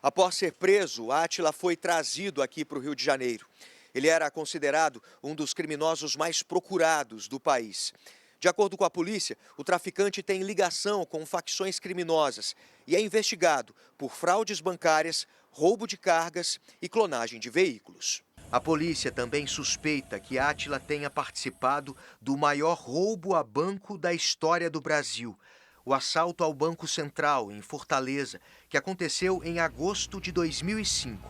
Após ser preso, Átila foi trazido aqui para o Rio de Janeiro. Ele era considerado um dos criminosos mais procurados do país. De acordo com a polícia, o traficante tem ligação com facções criminosas e é investigado por fraudes bancárias, roubo de cargas e clonagem de veículos. A polícia também suspeita que Átila tenha participado do maior roubo a banco da história do Brasil, o assalto ao Banco Central, em Fortaleza, que aconteceu em agosto de 2005.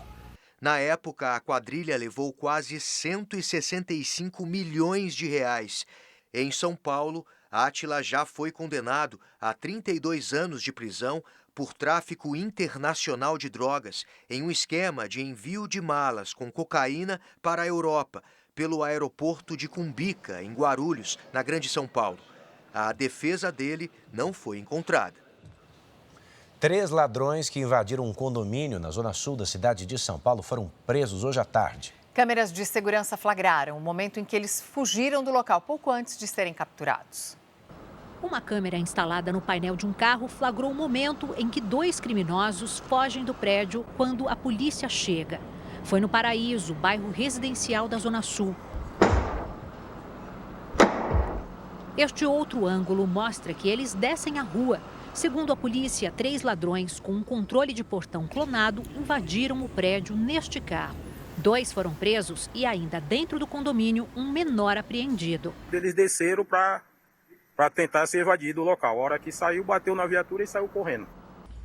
Na época, a quadrilha levou quase 165 milhões de reais. Em São Paulo, Átila já foi condenado a 32 anos de prisão por tráfico internacional de drogas em um esquema de envio de malas com cocaína para a Europa, pelo aeroporto de Cumbica, em Guarulhos, na Grande São Paulo. A defesa dele não foi encontrada. 3 ladrões que invadiram um condomínio na zona sul da cidade de São Paulo foram presos hoje à tarde. Câmeras de segurança flagraram o momento em que eles fugiram do local pouco antes de serem capturados. Uma câmera instalada no painel de um carro flagrou o momento em que 2 criminosos fogem do prédio quando a polícia chega. Foi no Paraíso, bairro residencial da Zona Sul. Este outro ângulo mostra que eles descem a rua. Segundo a polícia, 3 ladrões com um controle de portão clonado invadiram o prédio neste carro. 2 foram presos e ainda dentro do condomínio, um menor apreendido. Eles desceram para tentar se evadir do local. A hora que saiu, bateu na viatura e saiu correndo.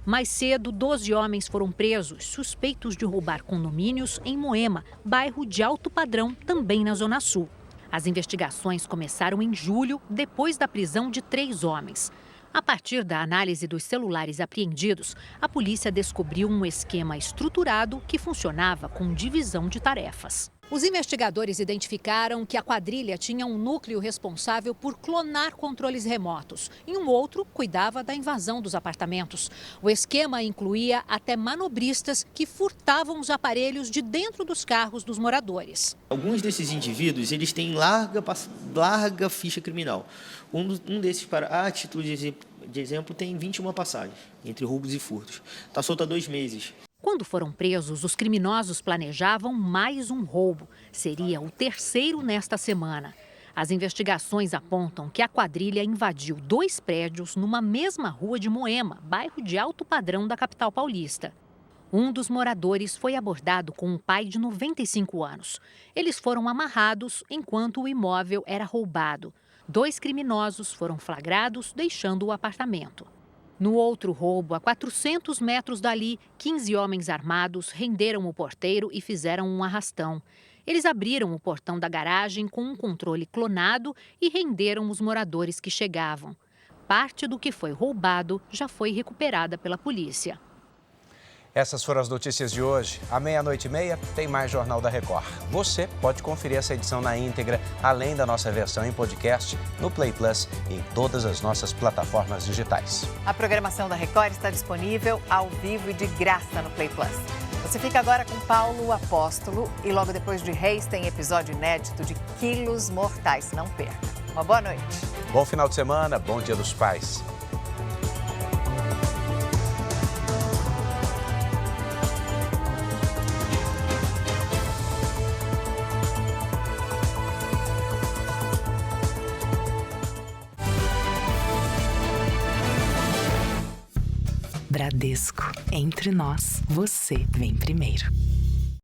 Mais cedo, 12 homens foram presos, suspeitos de roubar condomínios em Moema, bairro de alto padrão, também na Zona Sul. As investigações começaram em julho, depois da prisão de 3 homens. A partir da análise dos celulares apreendidos, a polícia descobriu um esquema estruturado que funcionava com divisão de tarefas. Os investigadores identificaram que a quadrilha tinha um núcleo responsável por clonar controles remotos e um outro cuidava da invasão dos apartamentos. O esquema incluía até manobristas que furtavam os aparelhos de dentro dos carros dos moradores. Alguns desses indivíduos eles têm larga ficha criminal. Um desses, a título de exemplo, tem 21 passagens entre roubos e furtos. Está solto há 2 meses. Quando foram presos, os criminosos planejavam mais um roubo. Seria o 3º nesta semana. As investigações apontam que a quadrilha invadiu 2 prédios numa mesma rua de Moema, bairro de alto padrão da capital paulista. Um dos moradores foi abordado com um pai de 95 anos. Eles foram amarrados enquanto o imóvel era roubado. 2 criminosos foram flagrados deixando o apartamento. No outro roubo, a 400 metros dali, 15 homens armados renderam o porteiro e fizeram um arrastão. Eles abriram o portão da garagem com um controle clonado e renderam os moradores que chegavam. Parte do que foi roubado já foi recuperada pela polícia. Essas foram as notícias de hoje. À 00:30 tem mais Jornal da Record. Você pode conferir essa edição na íntegra, além da nossa versão em podcast, no Play Plus e em todas as nossas plataformas digitais. A programação da Record está disponível ao vivo e de graça no Play Plus. Você fica agora com Paulo Apóstolo e logo depois de Reis tem episódio inédito de Quilos Mortais. Não perca. Uma boa noite. Bom final de semana, bom Dia dos Pais. Bradesco, entre nós, você vem primeiro.